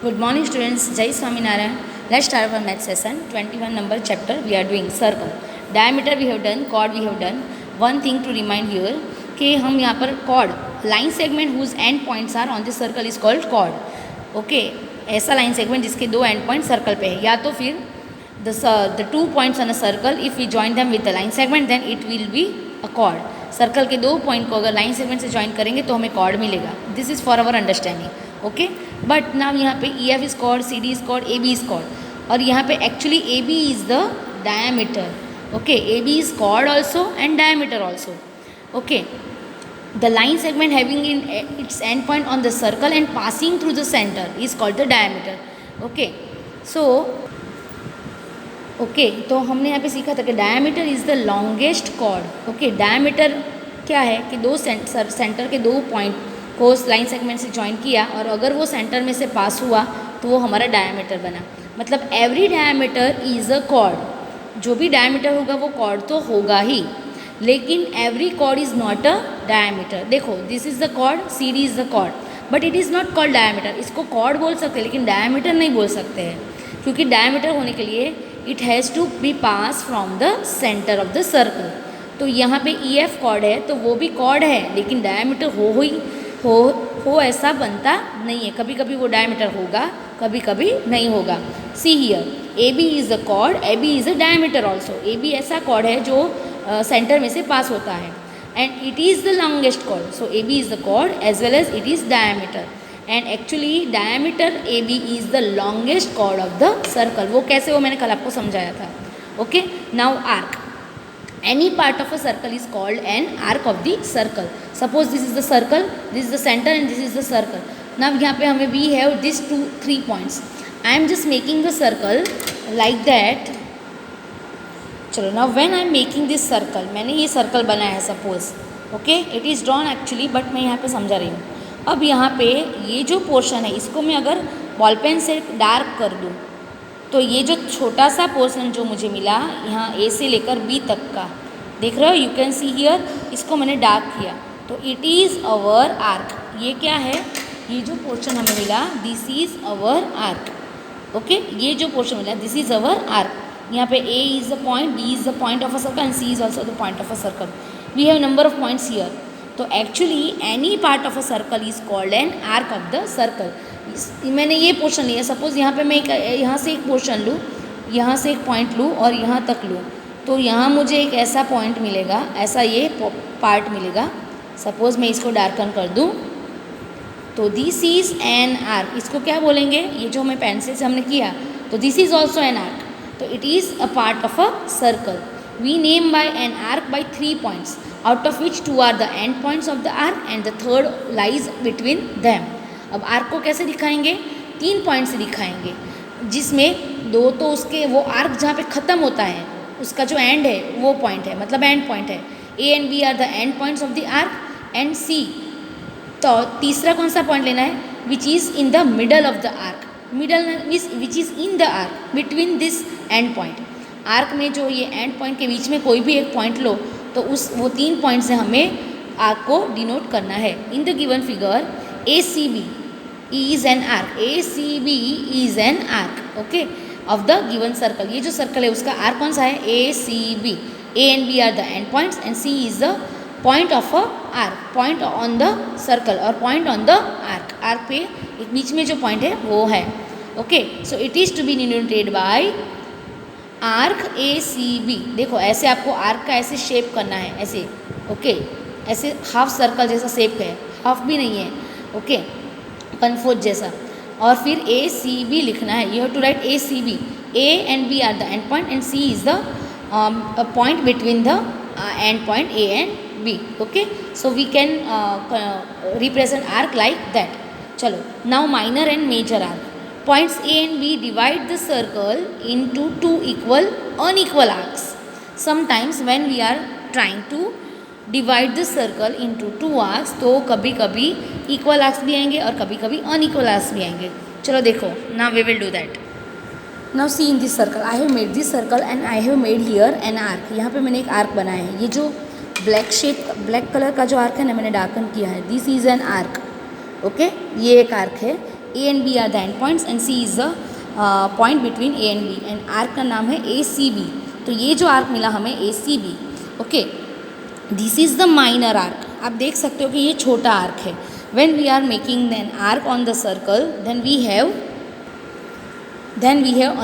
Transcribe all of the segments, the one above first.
Good morning students, Jai Swaminarayan. Let's start our math session. 21 number chapter we are doing circle. Diameter we have done, chord we have done. One thing to remind here कि हम यहाँ पर chord line segment whose end points are on the circle is called chord. Okay, ऐसा line segment जिसके दो end point circle पे है, या तो फिर the 2 points on a circle if we join them with the line segment then it will be a chord. Circle के दो पॉइंट को अगर लाइन सेगमेंट से ज्वाइन करेंगे तो हमें कॉर्ड मिलेगा. This is for our understanding. Okay, but now यहाँ पे E F is chord, C D is chord, A B is chord, और यहाँ पे actually A B is the diameter. Okay, A B is chord also and diameter also. Okay, the line segment having in its end point on the circle and passing through the centre is called the diameter. Okay, so okay, तो हमने यहाँ पे सीखा था कि diameter is the longest cord. Okay, diameter क्या है कि दो सेंटर के दो पॉइंट को लाइन सेगमेंट से ज्वाइन किया और अगर वो सेंटर में से पास हुआ तो वो हमारा डायमीटर बना. मतलब every diameter is a cord. जो भी डायमीटर होगा वो कॉर्ड तो होगा ही, लेकिन every chord is not a diameter. देखो, this is the chord, C D is the chord, but it is not called diameter. इसको कॉर्ड बोल सकते हैं लेकिन डायमीटर नहीं बोल सकते हैं, क्योंकि डायमीटर होने के लिए it has to be pass from the centre of the circle. तो यहाँ पे ई एफ कॉर्ड है तो वो भी कॉर्ड है, लेकिन डायमीटर हो ऐसा बनता नहीं है. कभी कभी वो डायमीटर होगा, कभी कभी नहीं होगा. See here, A B is a chord, A B is a diameter also. A B ऐसा कॉर्ड है जो सेंटर में से पास होता है and it is the longest chord. So A B is the chord as well as it is diameter. And actually diameter A B is the longest chord of the circle. वो कैसे, वो मैंने कल आपको समझाया था. Okay, now arc. Any part of a circle is called an arc of the circle. Suppose this is the circle, this is the center and this is the circle. Now यहाँ पे हमें we have these 3 points. I am just making the circle like that. चलो, now when I am making this circle, मैंने ये circle बनाया है suppose. Okay, it is drawn actually, but मैं यहाँ पे समझा रही हूँ. अब यहाँ पे ये जो पोर्शन है इसको मैं अगर बॉल पेन से डार्क कर दूँ तो ये जो छोटा सा पोर्शन जो मुझे मिला यहाँ ए से लेकर बी तक का, देख रहे हो, यू कैन सी हियर, इसको मैंने डार्क किया तो इट इज़ अवर आर्क. ये क्या है, ये जो पोर्शन हमें मिला this is our arc. Okay, ये जो पोर्शन मिला दिस इज़ अवर आर्क. यहाँ पे A is the point, B is the point of a circle and C is also the point of a circle. We have number of points here. तो actually any part of a circle is called an arc of the circle. मैंने ये portion लिया, suppose यहाँ पे मैं यहाँ से एक पोर्शन लूँ, यहाँ से एक पॉइंट लूँ और यहाँ तक लूँ, तो यहाँ मुझे एक ऐसा पॉइंट मिलेगा, ऐसा ये पार्ट मिलेगा. सपोज़ मैं इसको डार्कन कर दूँ तो दिस इज़ एन आर्क. इसको क्या बोलेंगे, ये जो हमें पेंसिल से हमने किया, तो this is also an arc. तो it is a part of a circle. We name by an arc by 3 points, out of which 2 are the end points of the arc and the third lies between them. अब arc को कैसे दिखाएंगे, 3 point से दिखाएंगे, जिसमें 2 तो उसके वो आर्क जहाँ पे ख़त्म होता है उसका जो एंड है वो पॉइंट है, मतलब एंड पॉइंट है. A and B are the end points of the arc and C. तो तीसरा कौन सा पॉइंट लेना है, which is in the middle of the arc. Middle means which is in the arc between this end point. Arc में जो ये and point के बीच में कोई भी एक पॉइंट लो तो वो 3 पॉइंट से हमें आर्क को डिनोट करना है. In the given figure A C B is an arc. ACB is an arc, okay, of the given circle. ये जो सर्कल है उसका आर्क कौन सा है, ACB. A and B are the end points and C is the point of a arc, point on the circle or point on the arc. Arc पे एक बीच में जो पॉइंट है वो है. Okay, so it is to be denoted by arc ACB. देखो ऐसे आपको आर्क का ऐसे शेप करना है, ऐसे. ओके, ऐसे हाफ सर्कल जैसा शेप है, हाफ भी नहीं है. ओके, कन्फोज जैसा. और फिर ए सी बी लिखना है. You have to write A C B. A and B are the end point and C is the point between the end point A and B. Okay, so we can represent arc like that. चलो, now minor and major arc. Points A and B divide the circle into 2 equal unequal arcs. Sometimes when we are trying to divide the circle into 2 arcs तो कभी कभी equal arcs भी आएंगे और कभी कभी unequal arcs भी आएंगे. चलो देखो, now we will do that. Now see in this circle, I have made this circle and I have made here an arc. यहाँ पे मैंने एक आर्क बनाया है. ये जो ब्लैक कलर का जो आर्क है ना, मैंने डार्कन किया है. This is an arc. Okay, ये एक आर्क है. A and B are the end points and C is the point between A and B, and arc का नाम है ए सी बी। तो ये जो आर्क मिला हमें A C B, okay, this is the minor arc. आप देख सकते हो कि ये छोटा आर्क है। When we are making an arc on the circle, then we have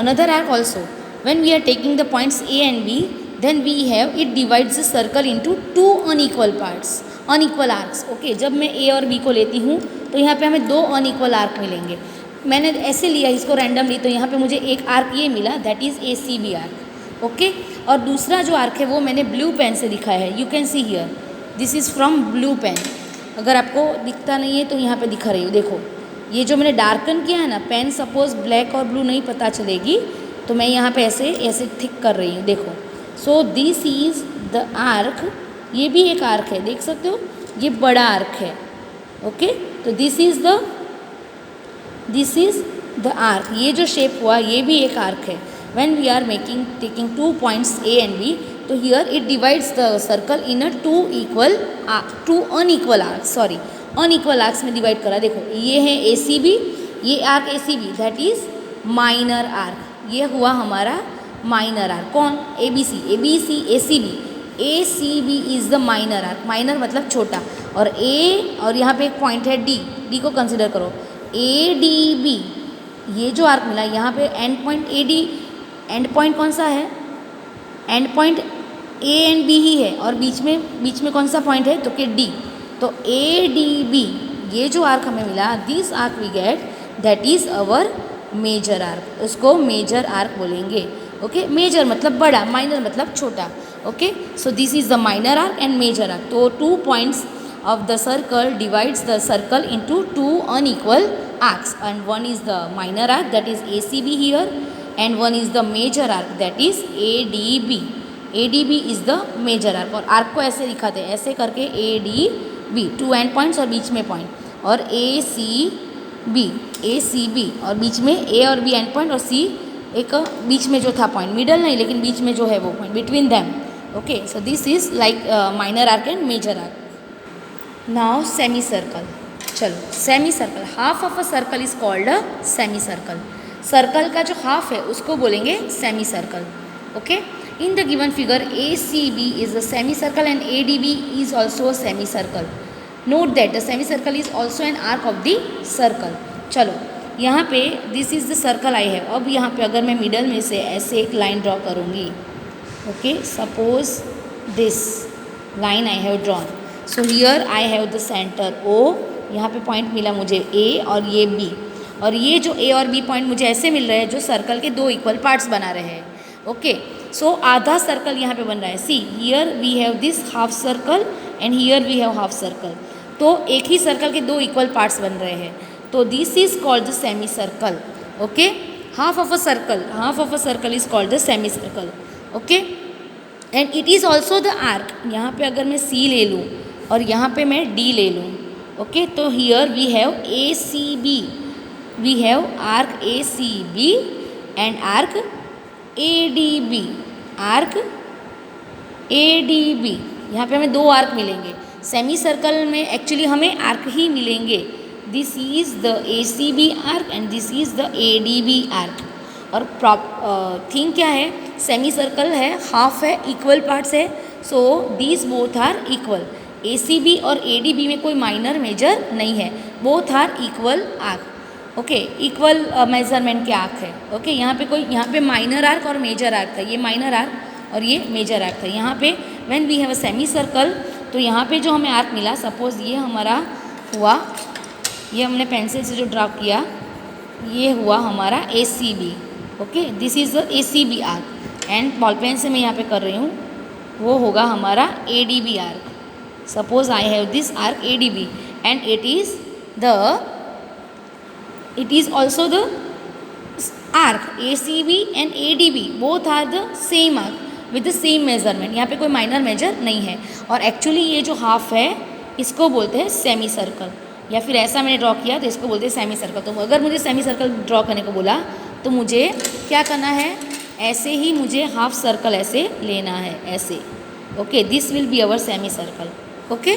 another arc also. When we are taking the points A and B, then we have it divides the circle into two unequal parts, unequal arcs. Okay, जब मैं A और B को लेती हूँ तो यहाँ पे हमें दो unequal arc मिलेंगे। मैंने ऐसे लिया इसको रैंडमली, तो यहाँ पे मुझे एक आर्क ये मिला, that is A C B arc. Okay, और दूसरा जो आर्क है वो मैंने ब्लू पेन से दिखाया है। You can see here, this is from blue pen. अगर आपको दिखता नहीं है तो यहाँ पे दिखा रही हूँ, देखो ये जो मैंने डार्कन किया है ना, पेन सपोज ब्लैक और ब्लू नहीं पता चलेगी तो मैं यहाँ पे ऐसे ऐसे थिक कर रही हूँ, देखो। सो दिस इज़ द आर्क, ये भी एक आर्क है, देख सकते हो, ये बड़ा आर्क है। ओके, तो दिस इज़ द आर्क, ये जो शेप हुआ ये भी एक आर्क है। When we are taking 2 points A and B, तो here it divides the circle in a two unequal arc, sorry unequal arcs में डिवाइड करा। देखो ये है ए सी बी, ये arc A C B, that is minor arc. ये हुआ हमारा माइनर आर्क। कौन? A B C A C B is the minor arc. Minor मतलब छोटा। और ए, और यहाँ पे एक पॉइंट है डी को कंसिडर करो। ए डी बी, ये जो आर्क मिला यहाँ पे end point A D, end point कौन सा है? End point A and B ही है, और बीच में कौन सा पॉइंट है? तो कि डी। तो ए डी बी, ये जो आर्क हमें मिला, this arc we get, that is our major arc. उसको मेजर आर्क बोलेंगे। ओके, मेजर मतलब बड़ा, माइनर मतलब छोटा। Okay, so this is the minor arc and major arc. तो 2 points of the circle divides the circle into 2 unequal arcs, and one is the minor arc, that is ACB here, and one is the major arc, that is ADB. ADB is the major arc। और arc को ऐसे दिखाते हैं, ऐसे करके ADB, 2 and points और बीच में point, और ACB और बीच में A और B एंड पॉइंट, और C एक बीच में जो था पॉइंट, मिडल नहीं लेकिन बीच में जो है वो point, between them. Okay, so this is like minor arc and major arc. Now semicircle. चलो, semicircle, half of a circle is called a semi circle. Circle का जो हाफ है उसको बोलेंगे semicircle. Okay, in the given figure ACB is a semi circle and ADB is also a semi circle. Note that the semicircle is also an arc of the circle. चलो, यहाँ पे this is the circle I have. अब यहाँ पे अगर मैं middle में से ऐसे एक लाइन ड्रॉ करूँगी, okay, suppose this line I have drawn. So here I have the centre O, यहाँ पे पॉइंट मिला मुझे A और ये B, और ये जो A और B पॉइंट मुझे ऐसे मिल रहे हैं जो सर्कल के 2 इक्वल पार्ट्स बना रहे हैं। ओके, सो आधा सर्कल यहाँ पे बन रहा है। See here we have this half circle and here we have half circle. तो एक ही सर्कल के 2 इक्वल पार्ट्स बन रहे हैं, तो this is called the semicircle. Okay, half of a circle is called the semicircle. Okay, and it is also the arc. यहाँ पे अगर मैं C ले लूँ और यहाँ पे मैं D ले लूँ, ओके, तो here we have ACB, we have arc ACB and arc ADB, arc ADB। यहाँ पे हमें 2 आर्क मिलेंगे। सेमी सर्कल में एक्चुअली हमें आर्क ही मिलेंगे। This is the ACB arc and this is the ADB arc. और थिंग क्या है, सेमी सर्कल है, हाफ है, इक्वल पार्ट्स है, so these both are equal. ACB और ADB में कोई माइनर मेजर नहीं है, both are equal arc. Okay, equal measurement के आर्क है। ओके, यहाँ पे माइनर आर्क और मेजर आर्क था, ये माइनर आर्क और ये मेजर आर्क था। यहाँ पे when we have a semi circle, तो यहाँ पे जो हमें आर्क मिला, सपोज ये हमारा हुआ, ये हमने पेंसिल से जो ड्रा किया, ये हुआ हमारा ACB। Okay, this is the ACB arc, and ball pen से मैं यहाँ पे कर रही हूँ, वो होगा हमारा ADB arc. Suppose I have this arc ADB and it is also the arc ACB and ADB, both are the same arc with the same measurement। यहाँ पे कोई माइनर मेजर नहीं है। और एक्चुअली ये जो हाफ है इसको बोलते हैं सेमी सर्कल, या फिर ऐसा मैंने ड्रॉ किया तो इसको बोलते हैं सेमी सर्कल। तो अगर मुझे सेमी सर्कल ड्रॉ करने को बोला तो मुझे क्या करना है, ऐसे ही मुझे हाफ सर्कल ऐसे लेना है, ऐसे। Okay, this will be our semi circle. Okay.